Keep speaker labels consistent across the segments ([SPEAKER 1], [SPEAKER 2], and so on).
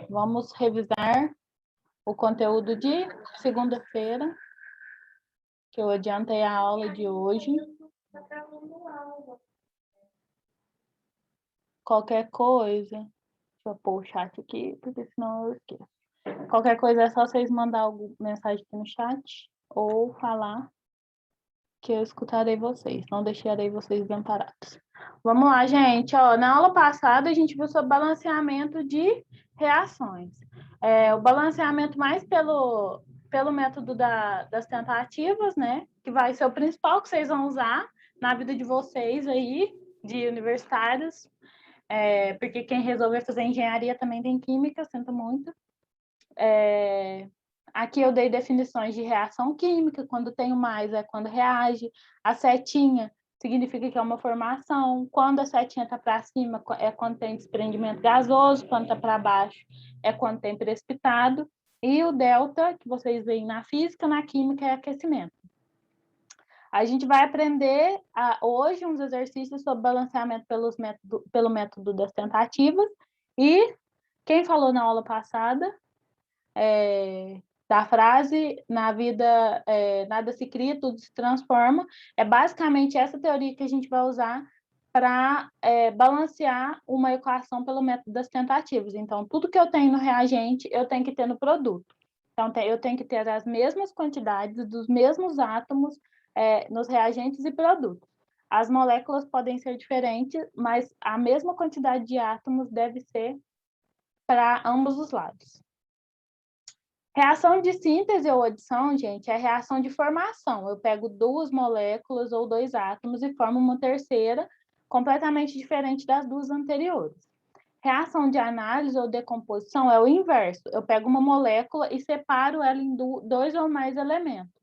[SPEAKER 1] Vamos revisar o conteúdo de segunda-feira, que eu adiantei a aula de hoje. Qualquer coisa, deixa eu pôr o chat aqui, porque senão eu esqueço. Qualquer coisa é só vocês mandar alguma mensagem aqui no chat ou falar que eu escutarei vocês, não deixarei vocês desamparados. Vamos lá, gente. Ó, na aula passada, a gente viu sobre balanceamento de reações. O balanceamento mais pelo método das tentativas, né? Que vai ser o principal que vocês vão usar na vida de vocês aí, de universitários. Porque quem resolver fazer engenharia também tem química, sinto muito. Aqui eu dei definições de reação química, quando tenho mais é quando reage. A setinha significa que é uma formação. Quando a setinha está para cima é quando tem desprendimento gasoso, quando está para baixo é quando tem precipitado. E o delta, que vocês veem na física, na química, é aquecimento. A gente vai aprender hoje uns exercícios sobre balanceamento pelo método das tentativas. E quem falou na aula passada da frase, na vida nada se cria, tudo se transforma, é basicamente essa teoria que a gente vai usar para balancear uma equação pelo método das tentativas. Então, tudo que eu tenho no reagente, eu tenho que ter no produto. Então, eu tenho que ter as mesmas quantidades dos mesmos átomos nos reagentes e produtos. As moléculas podem ser diferentes, mas a mesma quantidade de átomos deve ser para ambos os lados. Reação de síntese ou adição, gente, é reação de formação. Eu pego duas moléculas ou dois átomos e formo uma terceira completamente diferente das duas anteriores. Reação de análise ou decomposição é o inverso. Eu pego uma molécula e separo ela em dois ou mais elementos.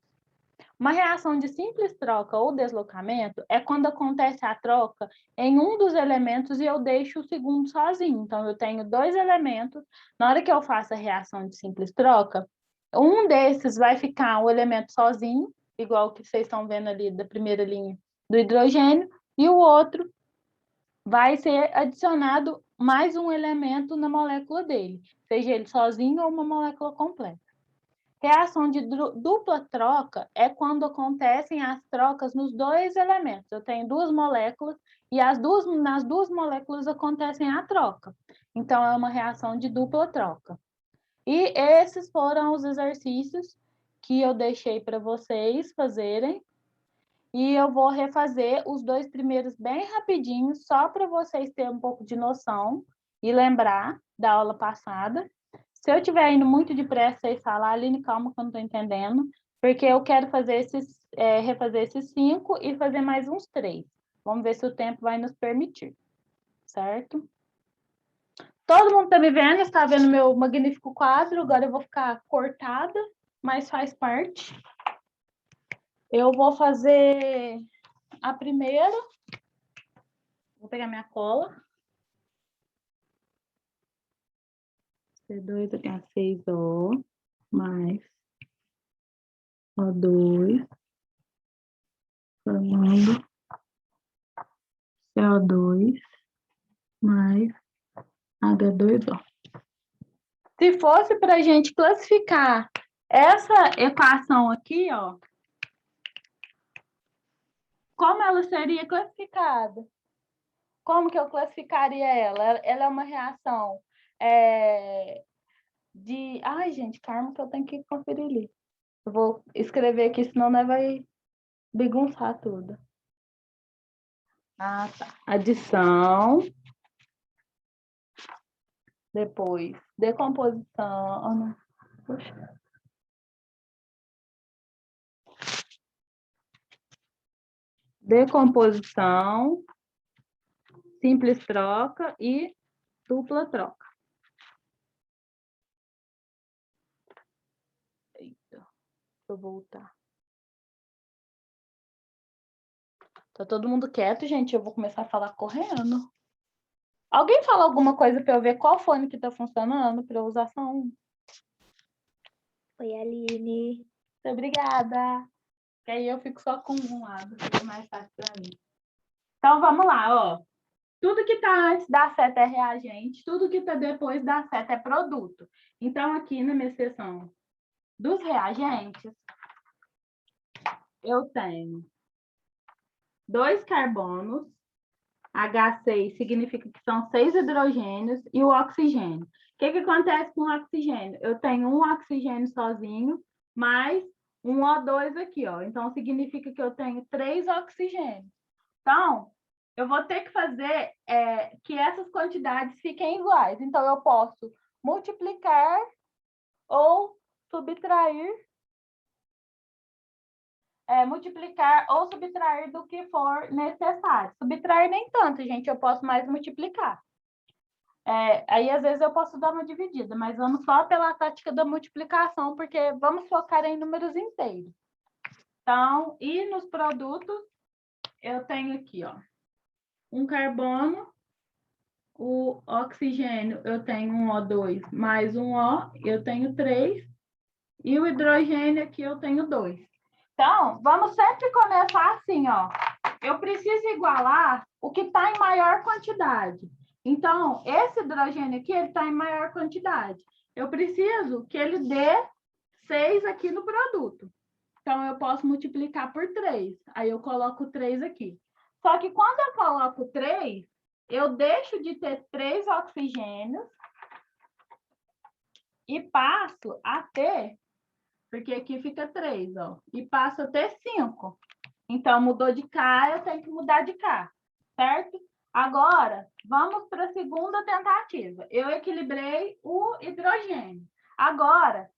[SPEAKER 1] Uma reação de simples troca ou deslocamento é quando acontece a troca em um dos elementos e eu deixo o segundo sozinho. Então, eu tenho dois elementos. Na hora que eu faço a reação de simples troca, um desses vai ficar o elemento sozinho, igual que vocês estão vendo ali da primeira linha do hidrogênio, e o outro vai ser adicionado mais um elemento na molécula dele, seja ele sozinho ou uma molécula completa. Reação de dupla troca é quando acontecem as trocas nos dois elementos. Eu tenho duas moléculas e nas duas moléculas acontecem a troca. Então, é uma reação de dupla troca. E esses foram os exercícios que eu deixei para vocês fazerem. E eu vou refazer os dois primeiros bem rapidinho, só para vocês terem um pouco de noção e lembrar da aula passada. Se eu estiver indo muito depressa, vocês falam, Aline, calma que eu não estou entendendo, porque eu quero fazer refazer esses 5 e fazer mais uns 3. Vamos ver se o tempo vai nos permitir, certo? Todo mundo está me vendo, está vendo meu magnífico quadro, agora eu vou ficar cortada, mas faz parte. Eu vou fazer a primeira, vou pegar minha cola. C2H6O mais O2 formando CO2 mais H2O. Se fosse para a gente classificar essa equação aqui, ó, como ela seria classificada? Como que eu classificaria ela? Ela é uma reação de... Ai, gente, calma que eu tenho que conferir ali. Eu vou escrever aqui, senão não vai bagunçar tudo. Ah, tá. Adição. Depois, decomposição. Oh, não. Puxa. Decomposição, simples troca e dupla troca. Eita, deixa eu voltar. Tá todo mundo quieto, gente? Eu vou começar a falar correndo. Alguém fala alguma coisa para eu ver qual fone que tá funcionando para eu usar só um?
[SPEAKER 2] Oi, Aline.
[SPEAKER 1] Obrigada. Que aí eu fico só com um lado, fica mais fácil para mim. Então, vamos lá, ó. Tudo que está antes da seta é reagente, tudo que está depois da seta é produto. Então, aqui na minha seção dos reagentes, eu tenho 2 carbonos, H6 significa que são 6 hidrogênios, e o oxigênio. O que acontece com o oxigênio? Eu tenho um oxigênio sozinho, mais um O2 aqui, ó. Então, significa que eu tenho 3 oxigênios. Então, eu vou ter que fazer que essas quantidades fiquem iguais. Então, eu posso multiplicar ou subtrair, multiplicar ou subtrair do que for necessário. Subtrair nem tanto, gente, eu posso mais multiplicar. Aí, às vezes, eu posso dar uma dividida, mas vamos só pela tática da multiplicação, porque vamos focar em números inteiros. Então, e nos produtos, eu tenho aqui, ó, um carbono, o oxigênio, eu tenho um O2 mais um O, eu tenho 3, e o hidrogênio aqui eu tenho 2. Então, vamos sempre começar assim, ó. Eu preciso igualar o que está em maior quantidade. Então, esse hidrogênio aqui, ele está em maior quantidade. Eu preciso que ele dê 6 aqui no produto. Então, eu posso multiplicar por 3. Aí, eu coloco 3 aqui. Só que quando eu coloco 3, eu deixo de ter 3 oxigênios e passo a ter, porque aqui fica 3, ó, e passo a ter 5. Então, mudou de cá, eu tenho que mudar de cá, certo? Agora, vamos para a segunda tentativa. Eu equilibrei o hidrogênio. Agora,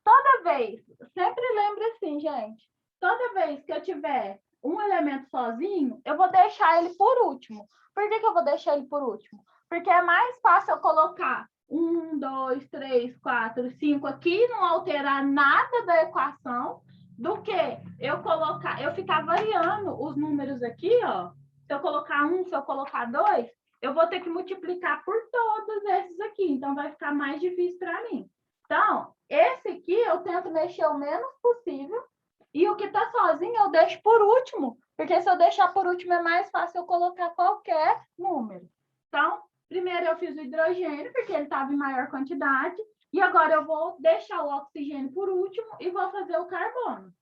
[SPEAKER 1] toda vez, sempre lembre assim, gente, toda vez que eu tiver um elemento sozinho, eu vou deixar ele por último. Por que eu vou deixar ele por último? Porque é mais fácil eu colocar 1, 2, 3, 4, 5 aqui e não alterar nada da equação do que eu ficar variando os números aqui, ó. Se eu colocar 1, se eu colocar 2, eu vou ter que multiplicar por todos esses aqui. Então, vai ficar mais difícil para mim. Então, esse aqui eu tento mexer o menos possível. E o que está sozinho eu deixo por último. Porque se eu deixar por último é mais fácil eu colocar qualquer número. Então, primeiro eu fiz o hidrogênio, porque ele estava em maior quantidade. E agora eu vou deixar o oxigênio por último e vou fazer o carbono.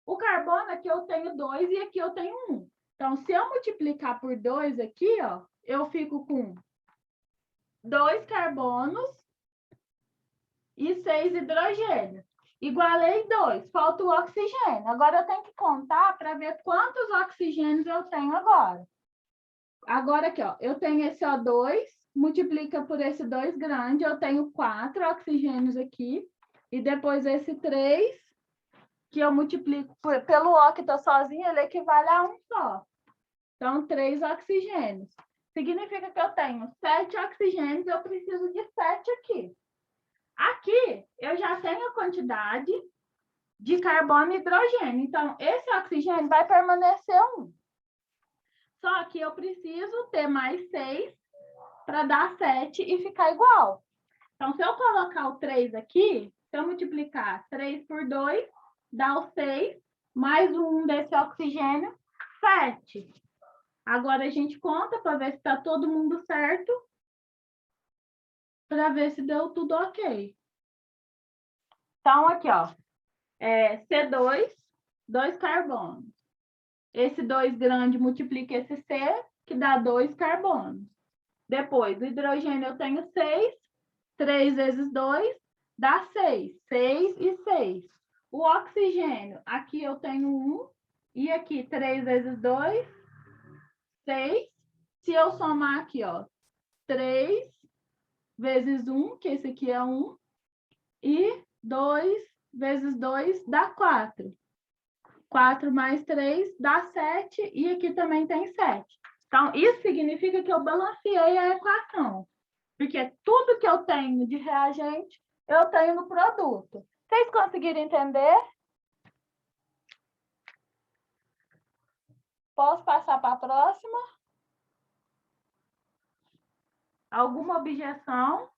[SPEAKER 1] O carbono aqui eu tenho 2 e aqui eu tenho 1. Então, se eu multiplicar por 2 aqui, ó, eu fico com 2 carbonos e 6 hidrogênios. Igualei 2, falta o oxigênio. Agora eu tenho que contar para ver quantos oxigênios eu tenho agora. Agora aqui, ó, eu tenho esse O2, multiplica por esse 2 grande, eu tenho 4 oxigênios aqui, e depois esse 3, que eu multiplico pelo O que está sozinho, ele equivale a 1 só. Então, 3 oxigênios. Significa que eu tenho 7 oxigênios, eu preciso de 7 aqui. Aqui, eu já tenho a quantidade de carbono e hidrogênio. Então, esse oxigênio vai permanecer 1. Só que eu preciso ter mais 6 para dar 7 e ficar igual. Então, se eu colocar o 3 aqui, se eu multiplicar 3 por 2, dá o 6, mais um desse oxigênio, 7. Agora, a gente conta para ver se está todo mundo certo, para ver se deu tudo ok. Então, aqui, ó, C2, 2 carbonos. Esse 2 grande multiplica esse C, que dá 2 carbonos. Depois, o hidrogênio eu tenho 6, 3 vezes 2 dá 6. 6 e 6. O oxigênio, aqui eu tenho 1, e aqui 3 vezes 2, 6. Se eu somar aqui, ó, 3 vezes 1, que esse aqui é 1, e 2 vezes 2 dá 4. 4 mais 3 dá 7, e aqui também tem 7. Então, isso significa que eu balanceei a equação, porque tudo que eu tenho de reagente, eu tenho no produto. Vocês conseguiram entender? Posso passar para a próxima? Alguma objeção?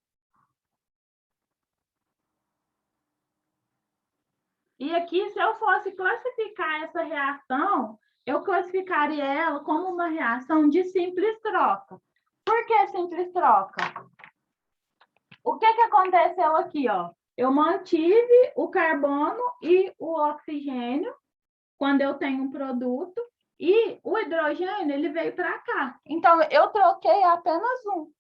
[SPEAKER 1] E aqui, se eu fosse classificar essa reação, eu classificaria ela como uma reação de simples troca. Por que simples troca? O que aconteceu aqui, ó? Eu mantive o carbono e o oxigênio quando eu tenho um produto e o hidrogênio, ele veio para cá. Então, eu troquei apenas um.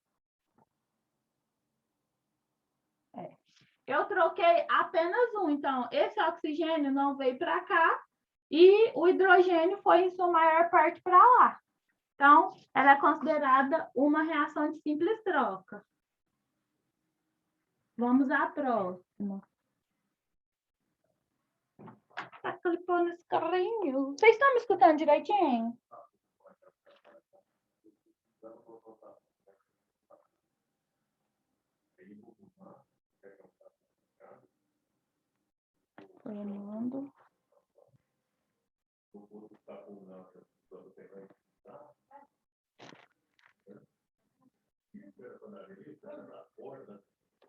[SPEAKER 1] Eu troquei apenas um. Então, esse oxigênio não veio para cá e o hidrogênio foi, em sua maior parte, para lá. Então, ela é considerada uma reação de simples troca. Vamos à próxima. Tá clipando esse carrinho. Vocês estão me escutando direitinho? Fernando.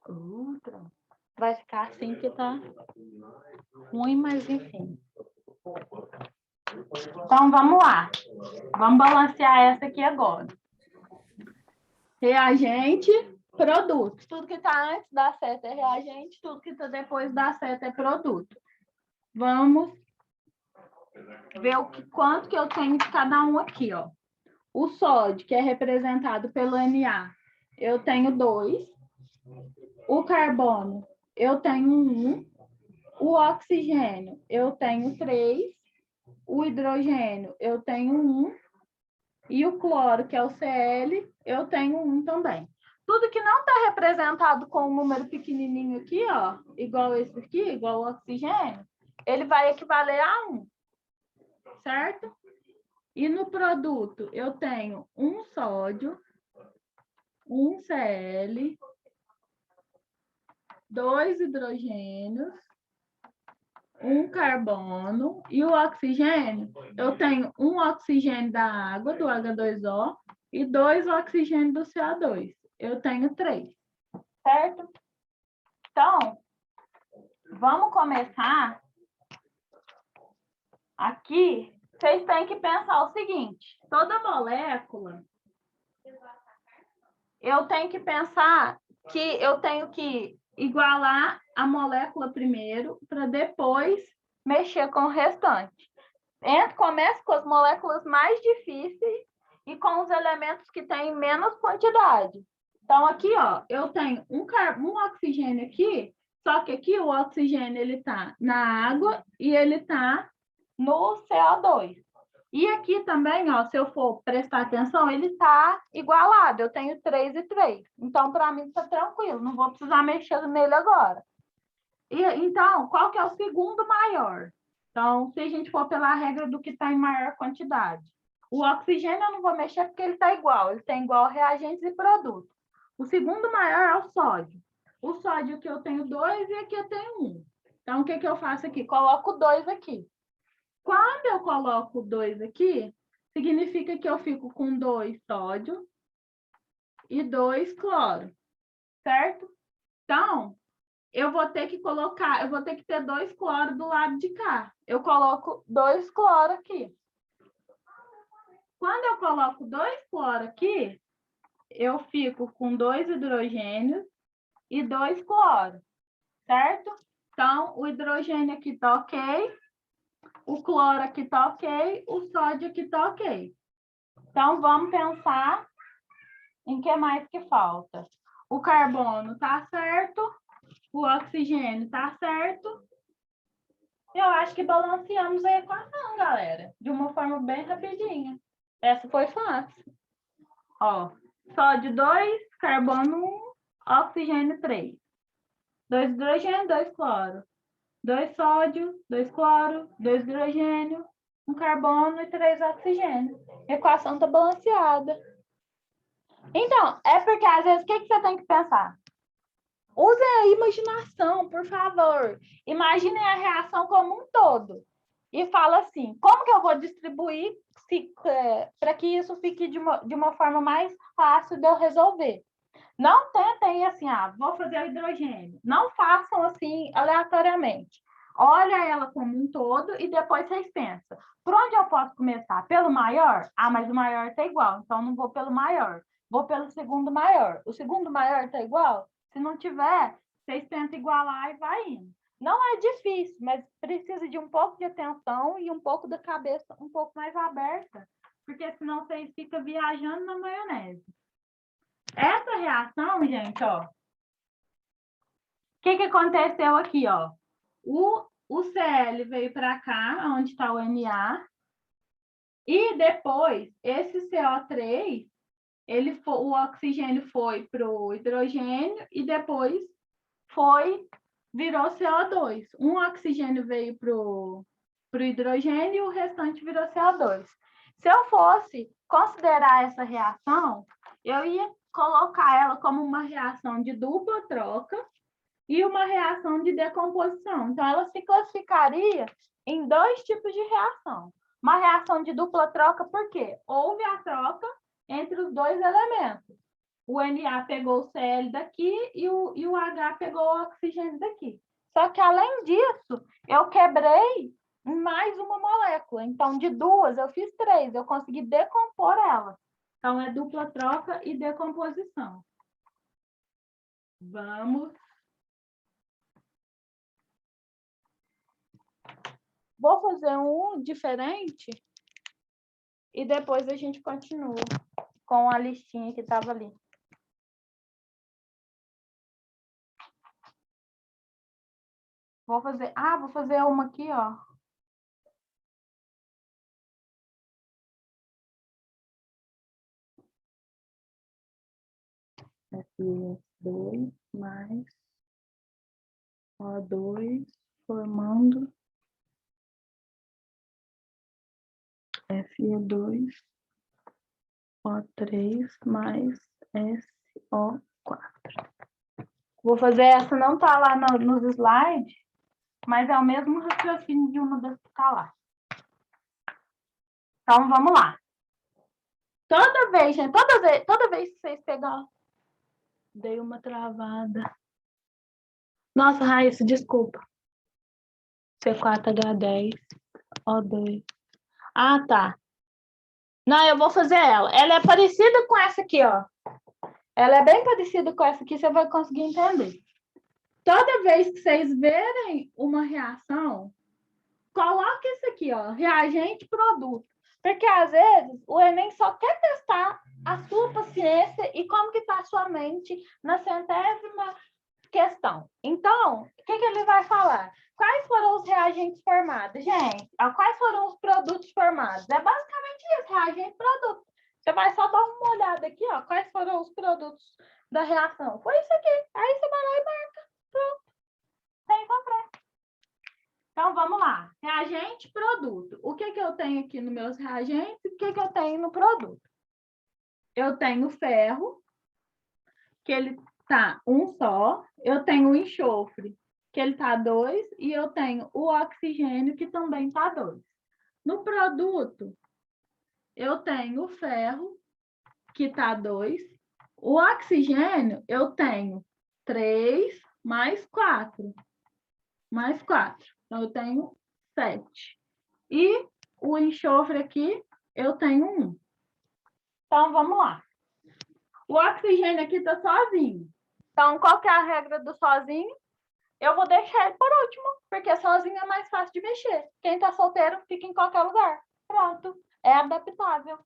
[SPEAKER 1] Outra. Vai ficar assim que tá ruim, mas enfim. Então, vamos lá. Vamos balancear essa aqui agora. Reagente, produto. Tudo que está antes da seta é reagente, tudo que está depois da seta é produto. Vamos ver quanto que eu tenho de cada um aqui, ó. O sódio, que é representado pelo Na, eu tenho 2. O carbono, eu tenho 1. O oxigênio, eu tenho 3. O hidrogênio, eu tenho 1. E o cloro, que é o Cl, eu tenho 1 também. Tudo que não está representado com um número pequenininho aqui, ó, igual esse aqui, igual o oxigênio, ele vai equivaler a 1, certo? E no produto, eu tenho 1 sódio, 1 Cl, 2 hidrogênios, 1 carbono e o oxigênio, eu tenho 1 oxigênio da água, do H2O, e 2 oxigênios do CO2. Eu tenho 3, certo? Então, vamos começar aqui. Vocês têm que pensar o seguinte, toda molécula, eu tenho que pensar que eu tenho que igualar a molécula primeiro, para depois mexer com o restante. Começa com as moléculas mais difíceis e com os elementos que têm menos quantidade. Então, aqui, ó, eu tenho um oxigênio aqui, só que aqui o oxigênio, ele tá na água e ele tá no CO2. E aqui também, ó, se eu for prestar atenção, ele tá igualado, eu tenho 3 e 3. Então, para mim, tá tranquilo, não vou precisar mexer nele agora. Então, qual que é o segundo maior? Então, se a gente for pela regra do que está em maior quantidade. O oxigênio eu não vou mexer porque ele está igual. Ele tem igual reagentes e produtos. O segundo maior é o sódio. O sódio aqui eu tenho 2 e aqui eu tenho 1. Então, o que eu faço aqui? Coloco 2 aqui. Quando eu coloco 2 aqui, significa que eu fico com 2 sódio e 2 cloro. Certo? Então, eu vou ter que ter 2 cloro do lado de cá. Eu coloco 2 cloro aqui. Quando eu coloco 2 cloro aqui, eu fico com 2 hidrogênios e 2 cloro, certo? Então, o hidrogênio aqui está ok, o cloro aqui está ok, o sódio aqui está ok. Então, vamos pensar em que mais que falta. O carbono está certo, o oxigênio está certo. Eu acho que balanceamos a equação, galera, de uma forma bem rapidinha. Essa foi fácil. Ó, sódio 2, carbono 1, oxigênio 3. 2 hidrogênio, 2 cloro. 2 sódio, 2 cloro, 2 hidrogênio, 1 carbono e 3 oxigênio. A equação está balanceada. Então, é porque às vezes o que você tem que pensar? Usem a imaginação, por favor. Imaginem a reação como um todo. E fala assim, como que eu vou distribuir para que isso fique de uma forma mais fácil de eu resolver? Não tentem assim, vou fazer o hidrogênio. Não façam assim aleatoriamente. olha ela como um todo e depois vocês pensam, por onde eu posso começar? Pelo maior? Ah, mas o maior está igual, então não vou pelo maior. Vou pelo segundo maior. O segundo maior está igual? Se não tiver, vocês tentam igualar e vai indo. Não é difícil, mas precisa de um pouco de atenção e um pouco da cabeça um pouco mais aberta, porque senão vocês ficam viajando na maionese. Essa reação, gente, ó, o que aconteceu aqui, ó? O Cl veio para cá, onde está o Na, e depois esse CO3, o oxigênio foi para o hidrogênio e depois virou CO2. Um oxigênio veio para o hidrogênio e o restante virou CO2. Se eu fosse considerar essa reação, eu ia colocar ela como uma reação de dupla troca e uma reação de decomposição. Então, ela se classificaria em dois tipos de reação. Uma reação de dupla troca, por quê? Houve a troca entre os dois elementos. O Na pegou o Cl daqui e o H pegou o oxigênio daqui. Só que, além disso, eu quebrei mais uma molécula. Então, de duas, eu fiz três. Eu consegui decompor ela. Então, é dupla troca e decomposição. Vamos. Vou fazer um diferente e depois a gente continua com a listinha que estava ali. Vou fazer uma aqui, ó. F2 mais O2 formando Fe2 O3 mais SO4. Vou fazer essa, não tá lá nos slides, mas é o mesmo raciocínio de uma das que tá lá. Então, vamos lá. Toda vez, gente, toda vez que vocês pegarem... Dei uma travada. Nossa, Raíssa, desculpa. C4H10, O2. Ah, tá. Não, eu vou fazer ela. Ela é parecida com essa aqui, ó. Ela é bem parecida com essa aqui, você vai conseguir entender. Toda vez que vocês verem uma reação, coloque isso aqui, ó, reagente produto. Porque, às vezes, o Enem só quer testar a sua paciência e como que está a sua mente na centésima questão. Então, o que ele vai falar? Quais foram os reagentes formados? Gente, quais foram os produtos formados? É basicamente isso, reagente e produto. Você vai só dar uma olhada aqui, ó, quais foram os produtos da reação. Foi isso aqui. Aí você vai lá e marca. Pronto. Sem sofrer. Então, vamos lá. Reagente, produto. O que eu tenho aqui nos meus reagentes e o que eu tenho no produto? Eu tenho ferro, que ele tá um só. Eu tenho o enxofre, que ele tá 2. E eu tenho o oxigênio, que também tá 2. No produto, eu tenho o ferro, que tá 2. O oxigênio, eu tenho 3 mais 4. Mais 4. Então, eu tenho 7. E o enxofre aqui, eu tenho 1. Então, vamos lá. O oxigênio aqui está sozinho. Então, qual que é a regra do sozinho? Eu vou deixar ele por último, porque sozinho é mais fácil de mexer. Quem está solteiro fica em qualquer lugar. Pronto. É adaptável.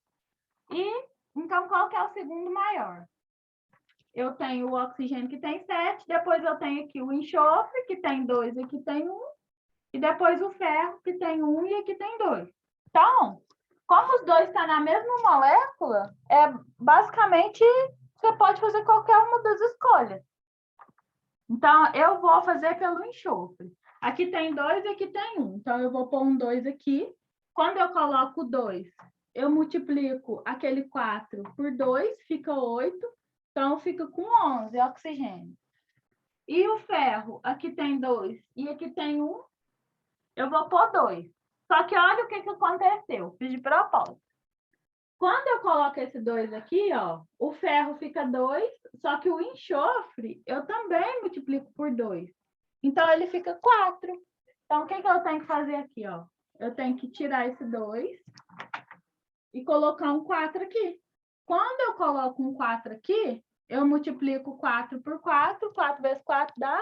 [SPEAKER 1] E, então, qual que é o segundo maior? Eu tenho o oxigênio, que tem 7. Depois eu tenho aqui o enxofre, que tem 2 e aqui tem 1. E depois o ferro, que tem 1 e aqui tem 2. Então, como os dois estão na mesma molécula, basicamente você pode fazer qualquer uma das escolhas. Então, eu vou fazer pelo enxofre. Aqui tem 2 e aqui tem 1. Então, eu vou pôr um 2 aqui. Quando eu coloco 2, eu multiplico aquele 4 por 2, fica 8. Então, fica com 11 oxigênio. E o ferro, aqui tem 2 e aqui tem 1. Eu vou pôr 2. Só que olha o que aconteceu. Fiz de propósito. Quando eu coloco esse 2 aqui, ó, o ferro fica 2, só que o enxofre eu também multiplico por 2. Então, ele fica 4. Então, o que eu tenho que fazer aqui, ó? Eu tenho que tirar esse 2 e colocar um 4 aqui. Quando eu coloco um 4 aqui, eu multiplico 4 por 4. 4 vezes 4 dá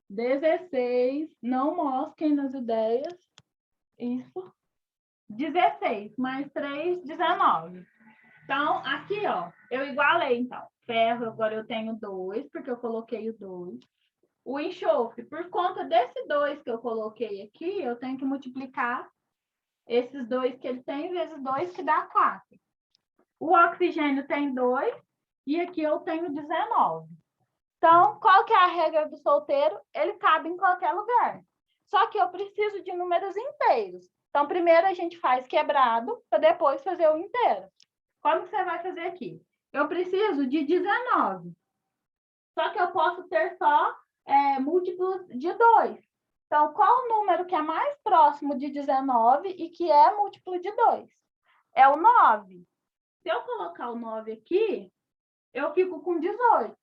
[SPEAKER 1] 16. Não mosquem nas ideias. Isso. 16 mais 3, 19. Então, aqui, ó, eu igualei, então. Ferro, agora eu tenho 2, porque eu coloquei o 2. O enxofre, por conta desse 2 que eu coloquei aqui, eu tenho que multiplicar esses 2 que ele tem vezes 2, que dá 4. O oxigênio tem 2 e aqui eu tenho 19. Então, qual que é a regra do solteiro? Ele cabe em qualquer lugar. Só que eu preciso de números inteiros. Então, primeiro a gente faz quebrado, para depois fazer o inteiro. Como você vai fazer aqui? Eu preciso de 19. Só que eu posso ter só múltiplos de 2. Então, qual o número que é mais próximo de 19 e que é múltiplo de 2? É o 9. Se eu colocar o 9 aqui, eu fico com 18.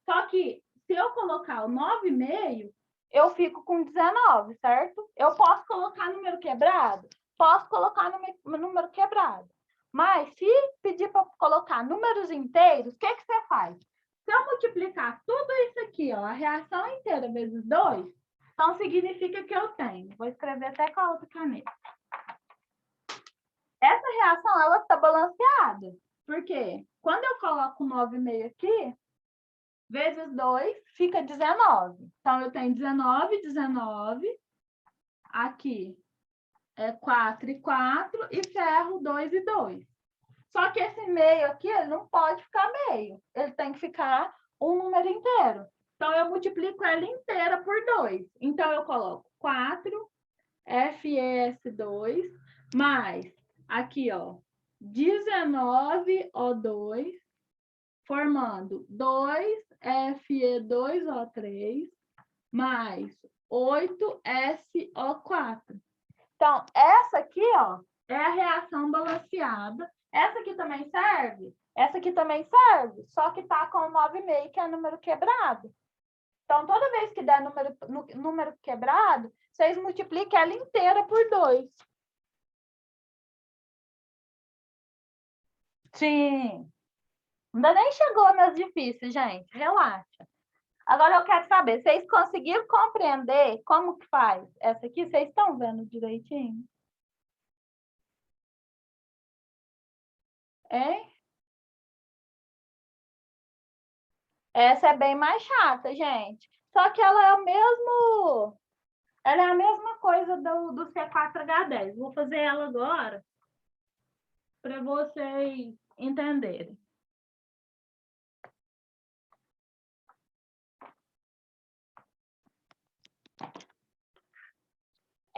[SPEAKER 1] Só que, se eu colocar o 9,5, eu fico com 19, certo? Eu posso colocar número quebrado? Posso colocar número quebrado. Mas, se pedir para colocar números inteiros, o que você faz? Se eu multiplicar tudo isso aqui, ó, a reação inteira vezes 2, então significa que eu tenho. Vou escrever até com a outra caneta. Essa reação, ela está balanceada. Por quê? Quando eu coloco 9,5 aqui, vezes 2, fica 19. Então, eu tenho 19, 19. Aqui é 4 e 4. E ferro, 2 e 2. Só que esse meio aqui, ele não pode ficar meio. Ele tem que ficar um número inteiro. Então, eu multiplico ela inteira por 2. Então, eu coloco 4 FeS2 mais, aqui, ó, 19O2, formando 2Fe2O3 mais 8SO4. Então, essa aqui, ó, é a reação balanceada. Essa aqui também serve? Essa aqui também serve, só que tá com 9,5, que é número quebrado. Então, toda vez que der número quebrado, vocês multiplicam ela inteira por 2. Sim. Ainda nem chegou nas difíceis, gente. Relaxa. Agora eu quero saber, vocês conseguiram compreender como que faz essa aqui? Vocês estão vendo direitinho? Hein? Essa é bem mais chata, gente. Só que ela é o mesmo... Ela é a mesma coisa do C4H10. Vou fazer ela agora para vocês entenderem.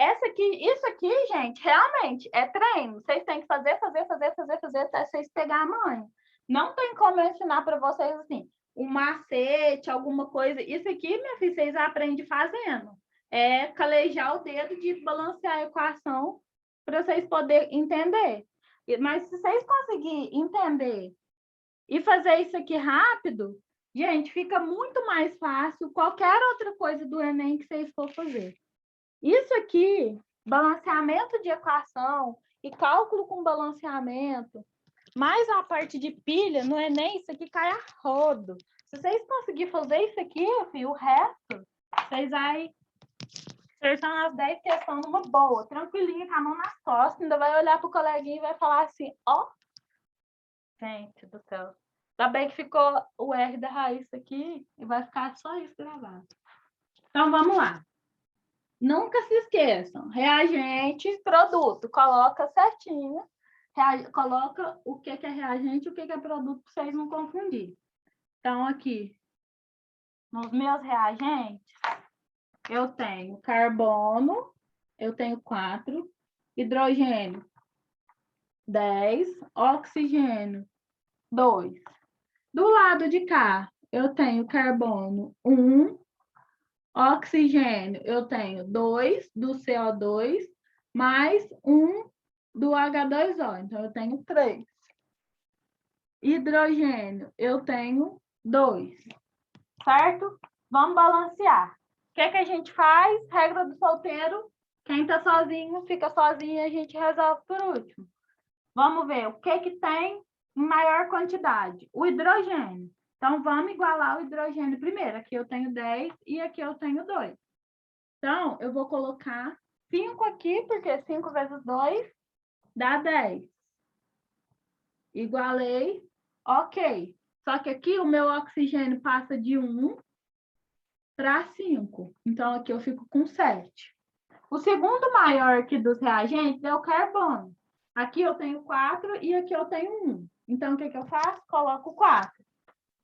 [SPEAKER 1] Isso aqui, gente, realmente é treino. Vocês têm que fazer até vocês pegar a manha. Não tem como eu ensinar para vocês assim, um macete, alguma coisa. Isso aqui, minha filha, vocês aprendem fazendo. É calejar o dedo de balancear a equação para vocês poderem entender. Mas se vocês conseguirem entender e fazer isso aqui rápido, gente, fica muito mais fácil qualquer outra coisa do Enem que vocês for fazer. Isso aqui, balanceamento de equação e cálculo com balanceamento, mais a parte de pilha, no Enem, isso aqui cai a rodo. Se vocês conseguirem fazer isso aqui, filho, o resto, vocês vai acertar as 10 questões numa boa, tranquilinha, com a mão nas costas, ainda vai olhar para o coleguinha e vai falar assim, ó, gente do céu. Ainda bem que ficou o R da Raíssa aqui e vai ficar só isso gravado. Então, vamos lá. Nunca se esqueçam, reagente, produto, coloca certinho, coloca o que é reagente e o que é produto, para vocês não confundirem. Então, aqui, nos meus reagentes, eu tenho carbono, eu tenho 4, hidrogênio, 10, oxigênio, 2. Do lado de cá, eu tenho carbono, 1, oxigênio, eu tenho 2 do CO2, mais 1 do H2O. Então, eu tenho 3. Hidrogênio, eu tenho 2. Certo? Vamos balancear. O que a gente faz? Regra do solteiro. Quem está sozinho, fica sozinho e a gente resolve por último. Vamos ver o que tem em maior quantidade. O hidrogênio. Então, vamos igualar o hidrogênio primeiro. Aqui eu tenho 10 e aqui eu tenho 2. Então, eu vou colocar 5 aqui, porque 5 vezes 2 dá 10. Igualei. Ok. Só que aqui o meu oxigênio passa de 1 para 5. Então, aqui eu fico com 7. O segundo maior aqui dos reagentes é o carbono. Aqui eu tenho 4 e aqui eu tenho 1. Então, o que eu faço? Coloco 4.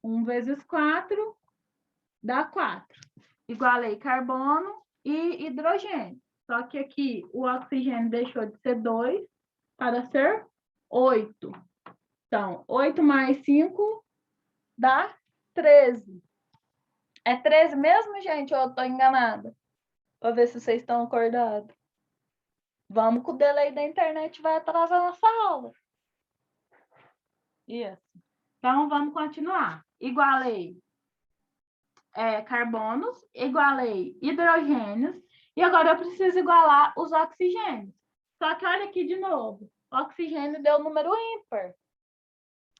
[SPEAKER 1] 1 vezes 4 dá 4. Igualei carbono e hidrogênio. Só que aqui o oxigênio deixou de ser 2 para ser 8. Então, 8 mais 5 dá 13. É 13 mesmo, gente? Ou eu estou enganada? Para ver se vocês estão acordados. Vamos com o delay da internet, vai atrasar nossa aula. Isso. Então, vamos continuar. Igualei carbonos, igualei hidrogênios, e agora eu preciso igualar os oxigênios. Só que olha aqui de novo. O oxigênio deu número ímpar.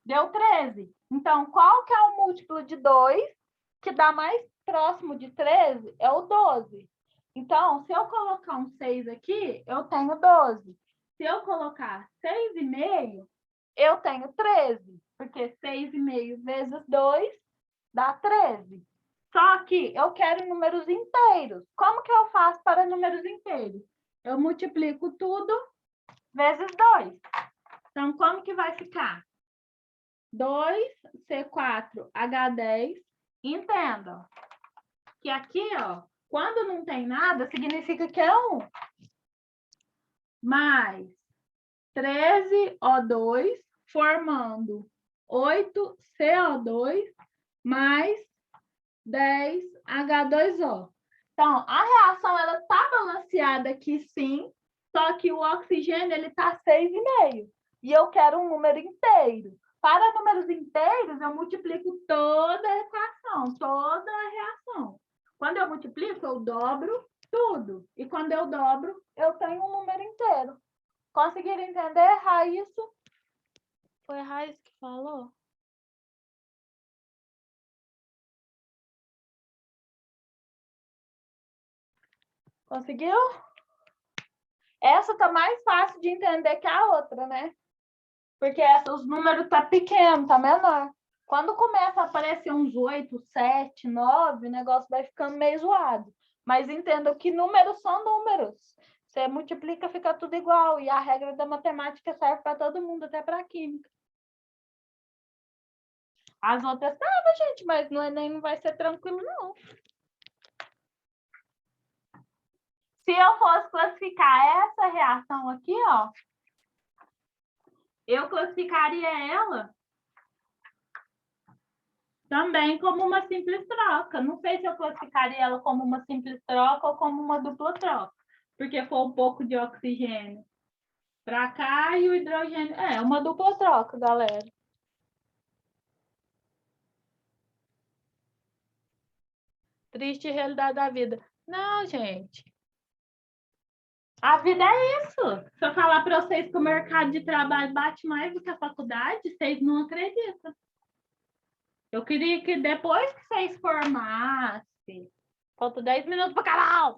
[SPEAKER 1] Deu 13. Então, qual que é o múltiplo de 2 que dá mais próximo de 13? É o 12. Então, se eu colocar um 6 aqui, eu tenho 12. Se eu colocar 6,5, eu tenho 13. Porque 6,5 vezes 2 dá 13. Só que eu quero números inteiros. Como que eu faço para números inteiros? Eu multiplico tudo vezes 2. Então, como que vai ficar? 2C4H10. Entendam que aqui, ó, quando não tem nada, significa que é 1. Mais 13O2, formando 8CO2, mais 10H2O. Então, a reação ela está balanceada aqui, sim, só que o oxigênio ele está 6,5. E eu quero um número inteiro. Para números inteiros, eu multiplico toda a equação, toda a reação. Quando eu multiplico, eu dobro tudo. E quando eu dobro, eu tenho um número inteiro. Conseguiram entender, Raíssa? Foi a Raíssa que falou? Conseguiu? Essa tá mais fácil de entender que a outra, né? Porque os números tá pequeno, tá menor. Quando começa a aparecer uns 8, 7, 9, o negócio vai ficando meio zoado. Mas entenda que números são números. Você multiplica, fica tudo igual. E a regra da matemática serve para todo mundo, até para química. As outras estavam, gente, mas no Enem não vai ser tranquilo, não. Se eu fosse classificar essa reação aqui, ó, eu classificaria ela também como uma simples troca. Não sei se eu classificaria ela como uma simples troca ou como uma dupla troca, porque foi um pouco de oxigênio para cá e o hidrogênio. É uma dupla troca, galera. Triste realidade da vida. Não, gente. A vida é isso. Se eu falar para vocês que o mercado de trabalho bate mais do que a faculdade, vocês não acreditam. Eu queria que depois que vocês formassem, falta 10 minutos para acabar.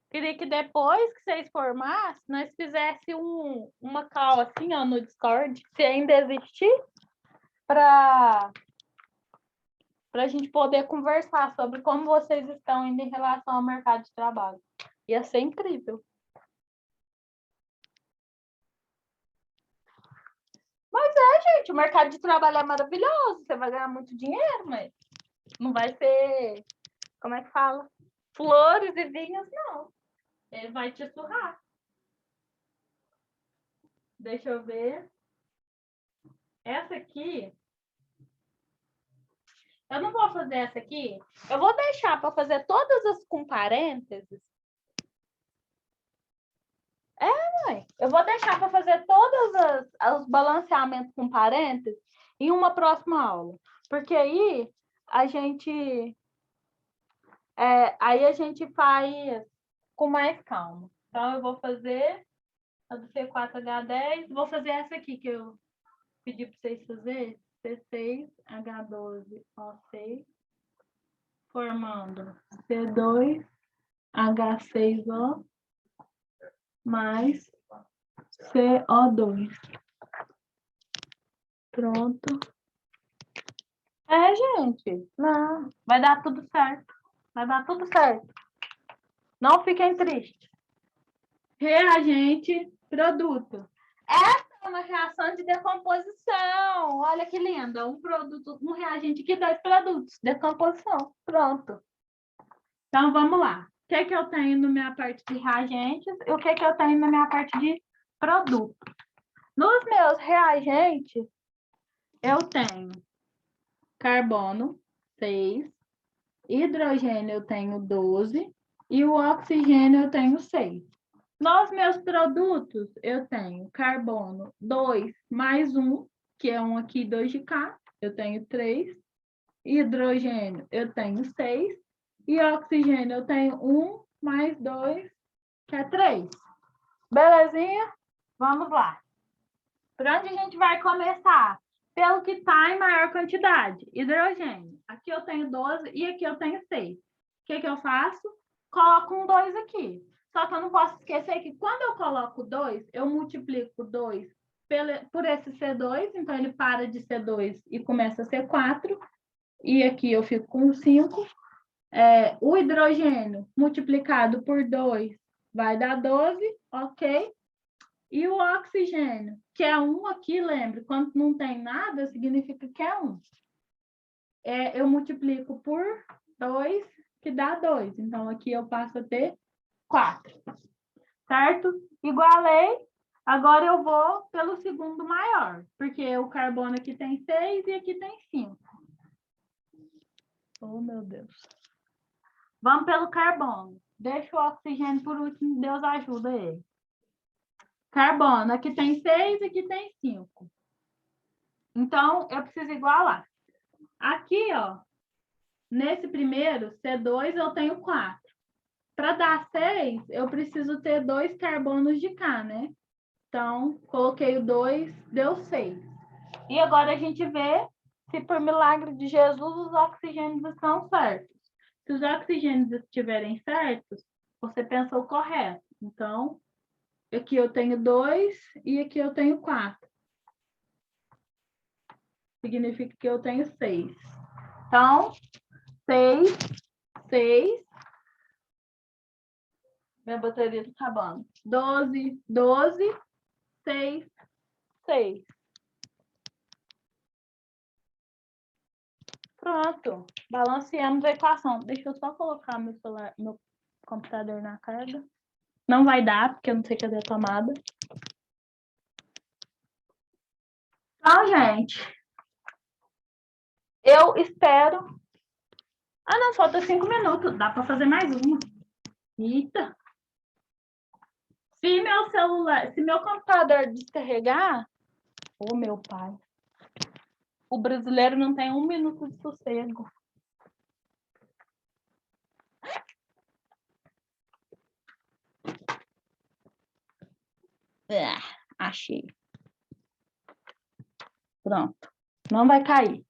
[SPEAKER 1] Queria que depois que vocês formassem, nós fizéssemos uma call assim, ó, no Discord, se ainda existir, para a gente poder conversar sobre como vocês estão indo em relação ao mercado de trabalho. Ia ser incrível. Mas gente, o mercado de trabalho é maravilhoso, você vai ganhar muito dinheiro, mas não vai ser, como é que fala? Flores e vinhos, não. Ele vai te surrar. Deixa eu ver. Essa aqui, eu não vou fazer essa aqui. Eu vou deixar para fazer todas as com parênteses. Mãe. Eu vou deixar para fazer todos os balanceamentos com parênteses em uma próxima aula. Porque aí a gente Aí a gente faz com mais calma. Então, eu vou fazer a do C4H10. Vou fazer essa aqui que eu pedi para vocês fazerem. C6H12O6, formando C2H6O mais CO2. Pronto. Gente, não, vai dar tudo certo. Vai dar tudo certo. Não fiquem tristes. Reagente, produto. Essa é uma reação de decomposição. Olha que linda. Um produto, um reagente aqui, 2 produtos. Decomposição. Pronto. Então, vamos lá. O que é que eu tenho na minha parte de reagentes e o que é que eu tenho na minha parte de produto? Nos meus reagentes, eu tenho carbono, 6, hidrogênio eu tenho 12 e o oxigênio eu tenho 6. Nos meus produtos, eu tenho carbono 2 mais 1, que é 1 aqui, 2 de cá, eu tenho 3. Hidrogênio, eu tenho 6. E oxigênio, eu tenho 1 mais 2, que é 3. Belezinha? Vamos lá. Por onde a gente vai começar? Pelo que está em maior quantidade, hidrogênio. Aqui eu tenho 12 e aqui eu tenho 6. O que eu faço? Coloco um 2 aqui. Só que eu não posso esquecer que quando eu coloco 2, eu multiplico 2 por esse C2, então ele para de ser 2 e começa a ser 4. E aqui eu fico com 5. O hidrogênio multiplicado por 2 vai dar 12, ok? E o oxigênio, que é 1 aqui, lembre, quando não tem nada, significa que é 1. Eu multiplico por 2, que dá 2. Então, aqui eu passo a ter 4. Certo? Igualei. Agora eu vou pelo segundo maior, porque o carbono aqui tem 6 e aqui tem 5. Oh, meu Deus. Vamos pelo carbono. Deixa o oxigênio por último, Deus ajuda ele. Carbono, aqui tem 6, aqui tem 5. Então, eu preciso igualar. Aqui, ó, nesse primeiro, C2, eu tenho 4. Para dar 6, eu preciso ter 2 carbonos de cá, né? Então, coloquei o 2, deu 6. E agora a gente vê se, por milagre de Jesus, os oxigênios estão certos. Se os oxigênios estiverem certos, você pensou correto. Então, aqui eu tenho 2 e aqui eu tenho 4. Significa que eu tenho 6. Então, 6, 6. Minha bateria está acabando. 12, 12, 6, 6. Pronto. Balanceamos a equação. Deixa eu só colocar meu computador na carga. Não vai dar, porque eu não sei cadê a tomada. Então, gente, eu espero... Ah, não, falta 5 minutos. Dá para fazer mais uma. Eita. Se meu computador descarregar... Ô, meu pai. O brasileiro não tem 1 minuto de sossego. Achei. Pronto. Não vai cair.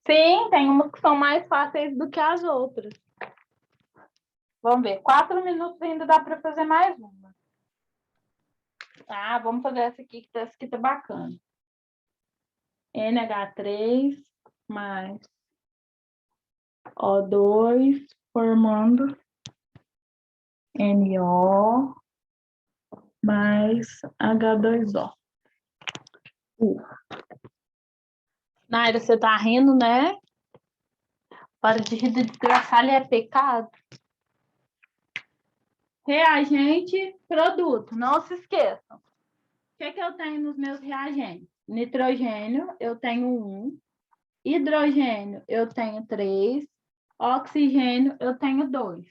[SPEAKER 1] Sim, tem umas que são mais fáceis do que as outras. Vamos ver. 4 minutos ainda dá para fazer mais uma. Tá, vamos fazer essa aqui, que essa aqui tá bacana. NH3 mais O2 formando NO mais H2O. Naira, você tá rindo, né? Para de rir, desgraçar, é pecado. Reagente, produto. Não se esqueçam. O que eu tenho nos meus reagentes? Nitrogênio, eu tenho 1. Hidrogênio, eu tenho 3. Oxigênio, eu tenho 2.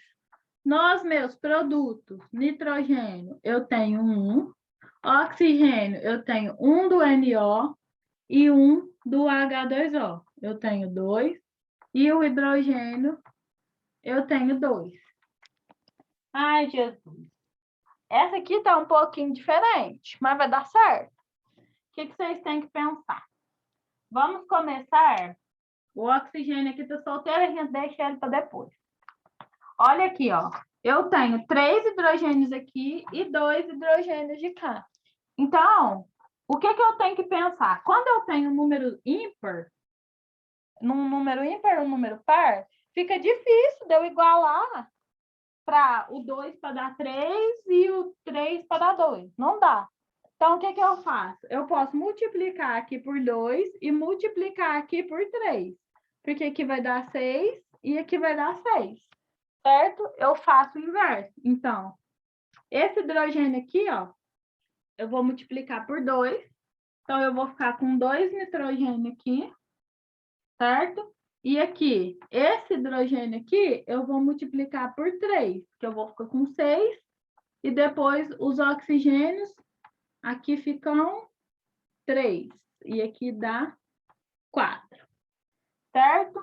[SPEAKER 1] Nos meus produtos, nitrogênio, eu tenho 1. Oxigênio, eu tenho um do NO e um do H2O. Eu tenho 2. E o hidrogênio, eu tenho 2. Ai, Jesus. Essa aqui está um pouquinho diferente, mas vai dar certo. O que vocês têm que pensar? Vamos começar. O oxigênio aqui está solteiro, a gente deixa ele para depois. Olha aqui, ó. Eu tenho 3 hidrogênios aqui e 2 hidrogênios de cá. Então, o que eu tenho que pensar? Quando eu tenho um número ímpar, num número ímpar, um número par, fica difícil de eu igualar para o 2 para dar 3 e o 3 para dar 2. Não dá. Então, o que eu faço? Eu posso multiplicar aqui por 2 e multiplicar aqui por 3. Porque aqui vai dar 6 e aqui vai dar 6. Certo? Eu faço o inverso. Então, esse hidrogênio aqui, ó, eu vou multiplicar por 2. Então, eu vou ficar com 2 nitrogênio aqui. Certo? E aqui, esse hidrogênio aqui, eu vou multiplicar por 3, que eu vou ficar com 6. E depois, os oxigênios, aqui ficam 3. E aqui dá 4. Certo?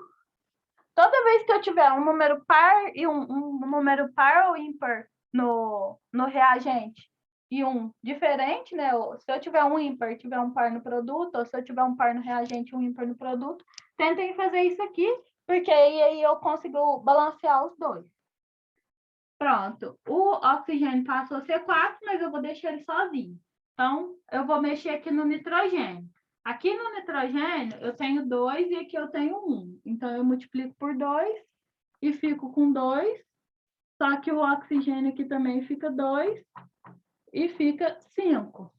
[SPEAKER 1] Toda vez que eu tiver um número par e um número par ou ímpar no reagente e um diferente, né? Se eu tiver um ímpar e tiver um par no produto, ou se eu tiver um par no reagente e um ímpar no produto, tentem fazer isso aqui, porque aí eu consigo balancear os dois. Pronto. O oxigênio passou a ser 4, mas eu vou deixar ele sozinho. Então, eu vou mexer aqui no nitrogênio. Aqui no nitrogênio, eu tenho 2 e aqui eu tenho 1. Então, eu multiplico por 2 e fico com 2. Só que o oxigênio aqui também fica 2 e fica 5.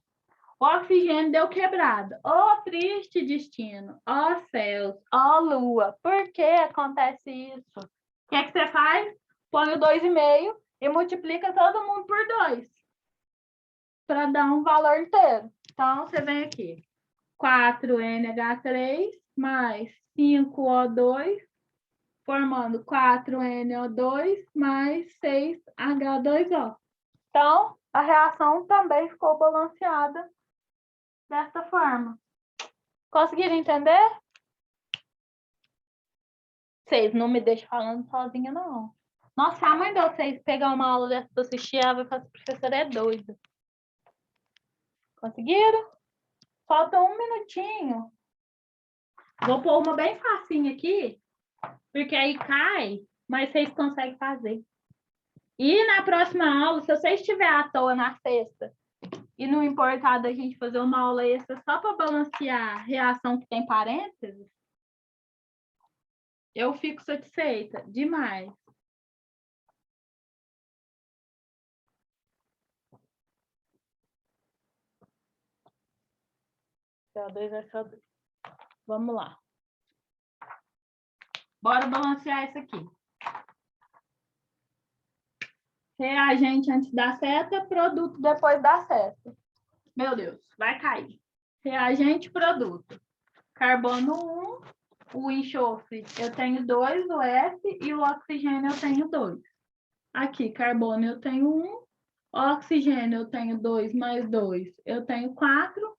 [SPEAKER 1] O oxigênio deu quebrado. Oh, triste destino. Oh, céus. Oh, lua. Por que acontece isso? O que você faz? Põe o 2,5 e multiplica todo mundo por 2. Para dar um valor inteiro. Então, você vem aqui. 4NH3 mais 5O2, formando 4NO2 mais 6H2O. Então, a reação também ficou balanceada dessa forma. Conseguiram entender? Vocês não me deixam falando sozinha, não. Nossa, a mãe de vocês pegar uma aula dessa para assistir, ela vai falar que a professora é doida. Conseguiram? Falta um minutinho. Vou pôr uma bem facinha aqui, porque aí cai, mas vocês conseguem fazer. E na próxima aula, se você estiver à toa na sexta, e não importar da gente fazer uma aula extra só para balancear a reação que tem parênteses, eu fico satisfeita demais. CO2 é CO2. Vamos lá. Bora balancear isso aqui. Reagente antes da seta, produto depois da seta. Meu Deus, vai cair. Reagente, produto. Carbono 1, o enxofre eu tenho 2, o F, e o oxigênio eu tenho 2. Aqui, carbono eu tenho 1, oxigênio eu tenho 2 mais 2, eu tenho 4,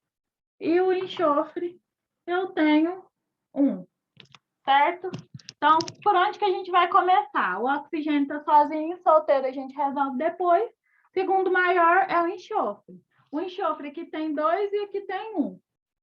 [SPEAKER 1] e o enxofre eu tenho 1. Certo? Então, por onde que a gente vai começar? O oxigênio está sozinho, solteiro a gente resolve depois. Segundo maior é o enxofre. O enxofre aqui tem 2 e aqui tem 1.